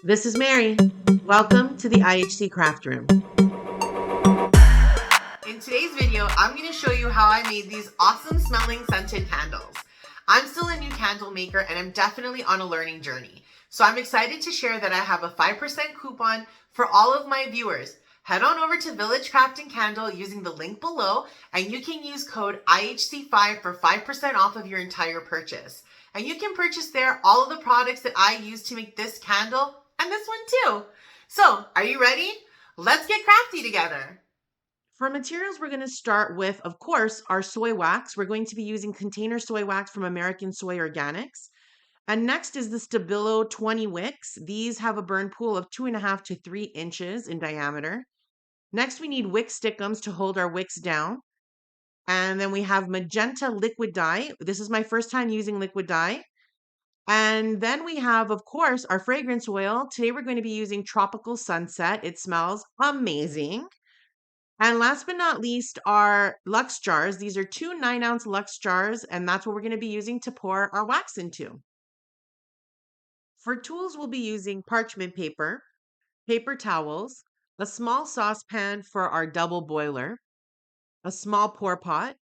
This is Mary. Welcome to the IHC Craft Room. In today's video, I'm going to show you how I made these awesome smelling scented candles. I'm still a new candle maker and I'm definitely on a learning journey. So I'm excited to share that I have a 5% coupon for all of my viewers. Head on over to Village Craft and Candle using the link below and you can use code IHC5 for 5% off of your entire purchase. And you can purchase there all of the products that I use to make this candle and this one too. So, are you ready? Let's get crafty together. For materials, we're going to start with, of course, our soy wax. We're going to be using container soy wax from American Soy Organics. And next is the Stabilo 20 wicks. These have a burn pool of 2.5 to 3 inches in diameter. Next, we need Wick Stickums to hold our wicks down. And then we have Magenta Liquid Dye. This is my first time using liquid dye. And then we have, of course, our fragrance oil. Today we're going to be using Tropical Sunset. It smells amazing. And last but not least, our Lux jars. These are two 9-ounce Lux jars, and that's what we're going to be using to pour our wax into. For tools, we'll be using parchment paper, paper towels, a small saucepan for our double boiler, a small pour pot,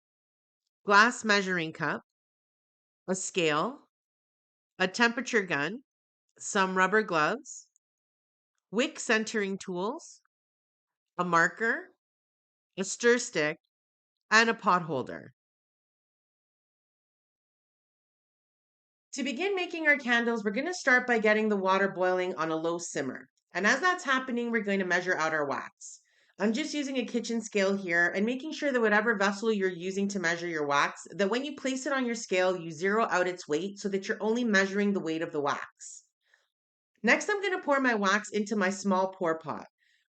glass measuring cup, a scale, a temperature gun, some rubber gloves, wick centering tools, a marker, a stir stick, and a pot holder. To begin making our candles, we're going to start by getting the water boiling on a low simmer. And as that's happening, we're going to measure out our wax. I'm just using a kitchen scale here and making sure that whatever vessel you're using to measure your wax, that when you place it on your scale, you zero out its weight so that you're only measuring the weight of the wax. Next, I'm going to pour my wax into my small pour pot.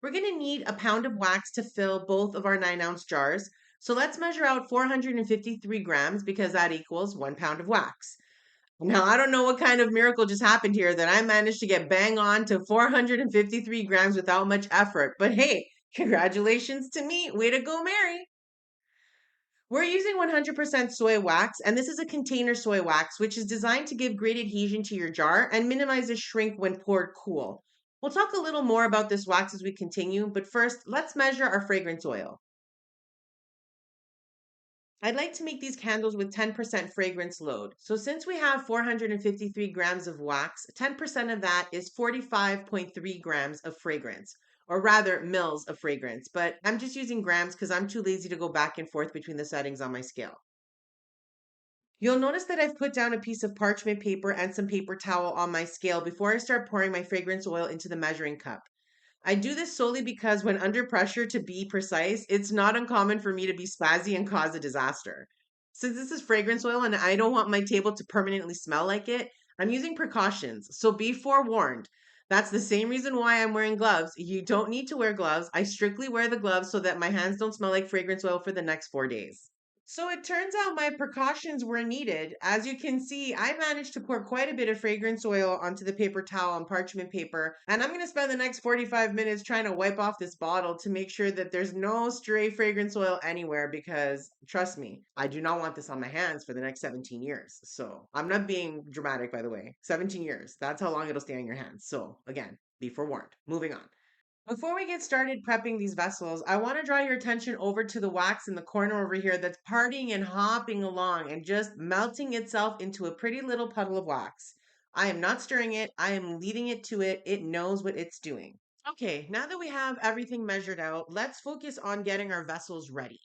We're going to need a pound of wax to fill both of our 9-ounce jars. So let's measure out 453 grams because that equals 1 pound of wax. Now, I don't know what kind of miracle just happened here that I managed to get bang on to 453 grams without much effort. But hey, congratulations to me. Way to go, Mary. We're using 100% soy wax, and this is a container soy wax, which is designed to give great adhesion to your jar and minimizes shrink when poured cool. We'll talk a little more about this wax as we continue, but first, let's measure our fragrance oil. I'd like to make these candles with 10% fragrance load. So since we have 453 grams of wax, 10% of that is 45.3 grams of fragrance, or rather mils of fragrance. But I'm just using grams because I'm too lazy to go back and forth between the settings on my scale. You'll notice that I've put down a piece of parchment paper and some paper towel on my scale before I start pouring my fragrance oil into the measuring cup. I do this solely because when under pressure to be precise, it's not uncommon for me to be spazzy and cause a disaster. Since this is fragrance oil and I don't want my table to permanently smell like it, I'm using precautions. So be forewarned. That's the same reason why I'm wearing gloves. You don't need to wear gloves. I strictly wear the gloves so that my hands don't smell like fragrance oil for the next 4 days. So it turns out my precautions were needed. As you can see, I managed to pour quite a bit of fragrance oil onto the paper towel and parchment paper, and I'm going to spend the next 45 minutes trying to wipe off this bottle to make sure that there's no stray fragrance oil anywhere because, trust me, I do not want this on my hands for the next 17 years. So I'm not being dramatic, by the way. 17 years. That's how long it'll stay on your hands. So again, be forewarned. Moving on. Before we get started prepping these vessels, I want to draw your attention over to the wax in the corner over here that's partying and hopping along and just melting itself into a pretty little puddle of wax. I am not stirring it. I am leaving it to it. It knows what it's doing. Okay, now that we have everything measured out, let's focus on getting our vessels ready.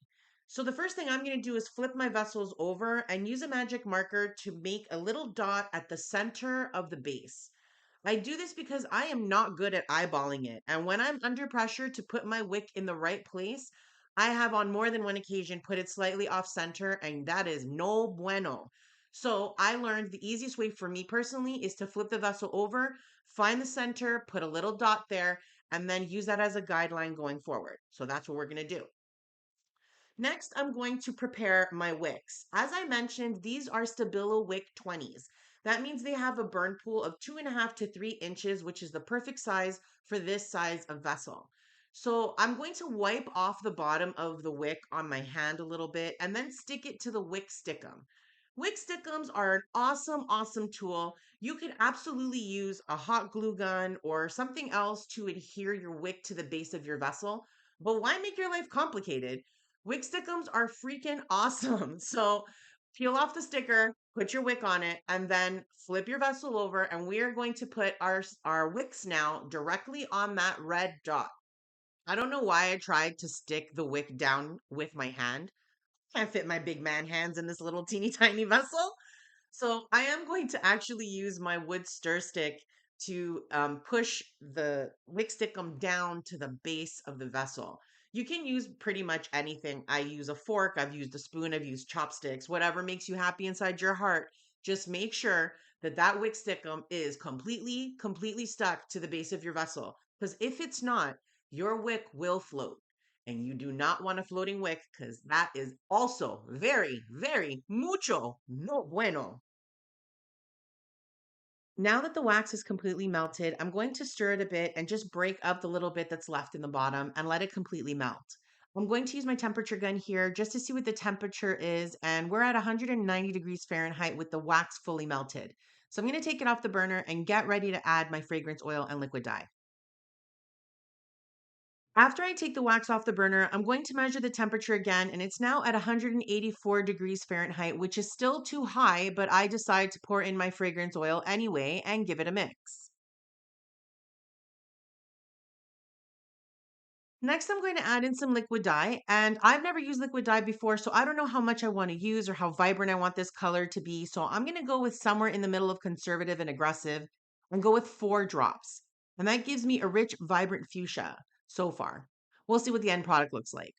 So the first thing I'm going to do is flip my vessels over and use a magic marker to make a little dot at the center of the base. I do this because I am not good at eyeballing it. And when I'm under pressure to put my wick in the right place, I have on more than one occasion put it slightly off center, and that is no bueno. So I learned the easiest way for me personally is to flip the vessel over, find the center, put a little dot there, and then use that as a guideline going forward. So that's what we're going to do. Next, I'm going to prepare my wicks. As I mentioned, these are Stabilo Wick 20s. That means they have a burn pool of 2.5 to 3 inches, which is the perfect size for this size of vessel. So I'm going to wipe off the bottom of the wick on my hand a little bit and then stick it to the Wick Stickum. Wick Stickums are an awesome, awesome tool. You could absolutely use a hot glue gun or something else to adhere your wick to the base of your vessel. But why make your life complicated? Wick Stickums are freaking awesome. So peel off the sticker, put your wick on it, and then flip your vessel over. And we are going to put our wicks now directly on that red dot. I don't know why I tried to stick the wick down with my hand. Can't fit my big man hands in this little teeny tiny vessel. So I am going to actually use my wood stir stick to push the wick stickum down to the base of the vessel. You can use pretty much anything. I use a fork, I've used a spoon, I've used chopsticks, whatever makes you happy inside your heart. Just make sure that that wick stickum is completely stuck to the base of your vessel. Because if it's not, your wick will float. And you do not want a floating wick because that is also very mucho no bueno. Now that the wax is completely melted, I'm going to stir it a bit and just break up the little bit that's left in the bottom and let it completely melt. I'm going to use my temperature gun here just to see what the temperature is, and we're at 190 degrees Fahrenheit with the wax fully melted. So I'm going to take it off the burner and get ready to add my fragrance oil and liquid dye. After I take the wax off the burner, I'm going to measure the temperature again, and it's now at 184 degrees Fahrenheit, which is still too high, but I decide to pour in my fragrance oil anyway and give it a mix. Next, I'm going to add in some liquid dye, and I've never used liquid dye before, so I don't know how much I want to use or how vibrant I want this color to be. So I'm going to go with somewhere in the middle of conservative and aggressive and go with 4 drops. And that gives me a rich, vibrant fuchsia so far. We'll see what the end product looks like.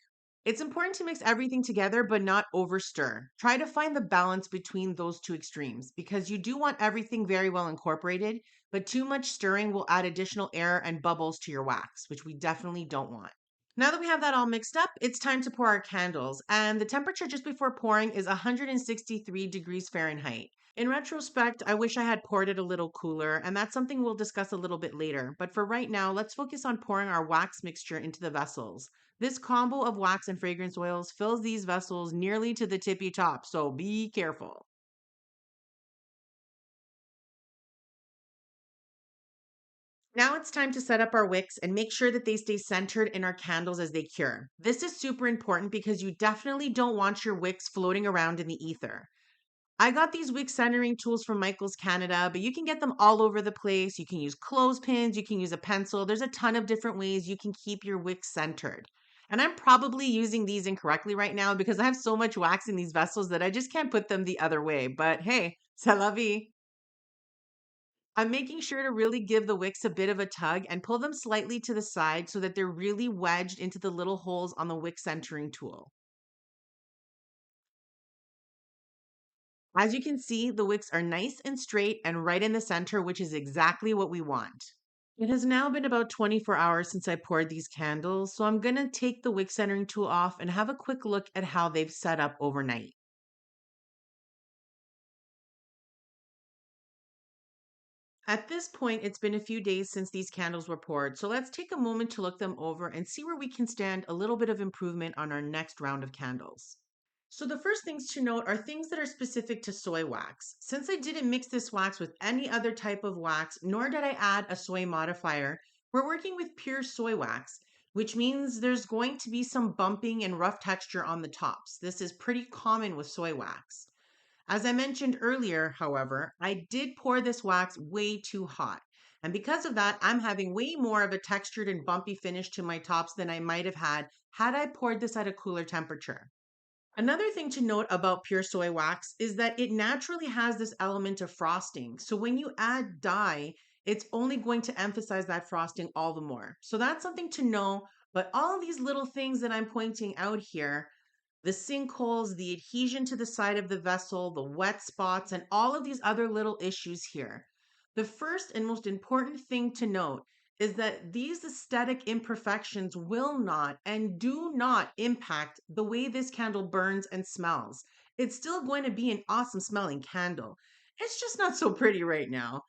It's important to mix everything together, but not over stir. Try to find the balance between those two extremes because you do want everything very well incorporated, but too much stirring will add additional air and bubbles to your wax, which we definitely don't want. Now that we have that all mixed up, it's time to pour our candles. And the temperature just before pouring is 163 degrees Fahrenheit. In retrospect, I wish I had poured it a little cooler, and that's something we'll discuss a little bit later. But for right now, let's focus on pouring our wax mixture into the vessels. This combo of wax and fragrance oils fills these vessels nearly to the tippy top, so be careful. Now it's time to set up our wicks and make sure that they stay centered in our candles as they cure. This is super important because you definitely don't want your wicks floating around in the ether. I got these wick centering tools from Michaels Canada, but you can get them all over the place. You can use clothespins, you can use a pencil. There's a ton of different ways you can keep your wick centered. And I'm probably using these incorrectly right now because I have so much wax in these vessels that I just can't put them the other way. But hey, c'est la vie. I'm making sure to really give the wicks a bit of a tug and pull them slightly to the side so that they're really wedged into the little holes on the wick centering tool. As you can see, the wicks are nice and straight and right in the center, which is exactly what we want. It has now been about 24 hours since I poured these candles, so I'm going to take the wick centering tool off and have a quick look at how they've set up overnight. At this point, it's been a few days since these candles were poured, so let's take a moment to look them over and see where we can stand a little bit of improvement on our next round of candles. So the first things to note are things that are specific to soy wax. Since I didn't mix this wax with any other type of wax, nor did I add a soy modifier, we're working with pure soy wax, which means there's going to be some bumping and rough texture on the tops. This is pretty common with soy wax. As I mentioned earlier, however, I did pour this wax way too hot. And because of that, I'm having way more of a textured and bumpy finish to my tops than I might have had I poured this at a cooler temperature. Another thing to note about pure soy wax is that it naturally has this element of frosting. So when you add dye, it's only going to emphasize that frosting all the more. So that's something to know. But all these little things that I'm pointing out here, the sinkholes, the adhesion to the side of the vessel, the wet spots, and all of these other little issues here. The first and most important thing to note is that these aesthetic imperfections will not and do not impact the way this candle burns and smells. It's still going to be an awesome smelling candle. It's just not so pretty right now.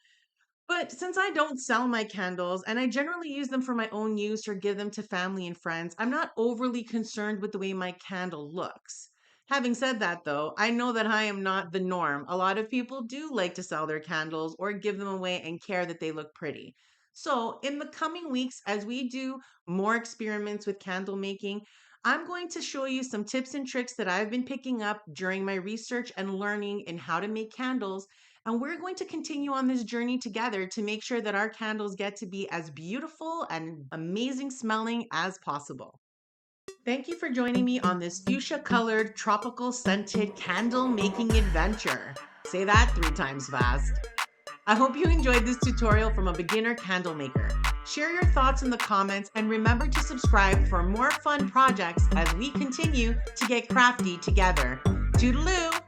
But since I don't sell my candles and I generally use them for my own use or give them to family and friends, I'm not overly concerned with the way my candle looks. Having said that, though, I know that I am not the norm. A lot of people do like to sell their candles or give them away and care that they look pretty. So, in the coming weeks, as we do more experiments with candle making, I'm going to show you some tips and tricks that I've been picking up during my research and learning in how to make candles. And we're going to continue on this journey together to make sure that our candles get to be as beautiful and amazing smelling as possible. Thank you for joining me on this fuchsia colored tropical scented candle making adventure. Say that 3 times fast. I hope you enjoyed this tutorial from a beginner candle maker. Share your thoughts in the comments and remember to subscribe for more fun projects as we continue to get crafty together. Toodaloo!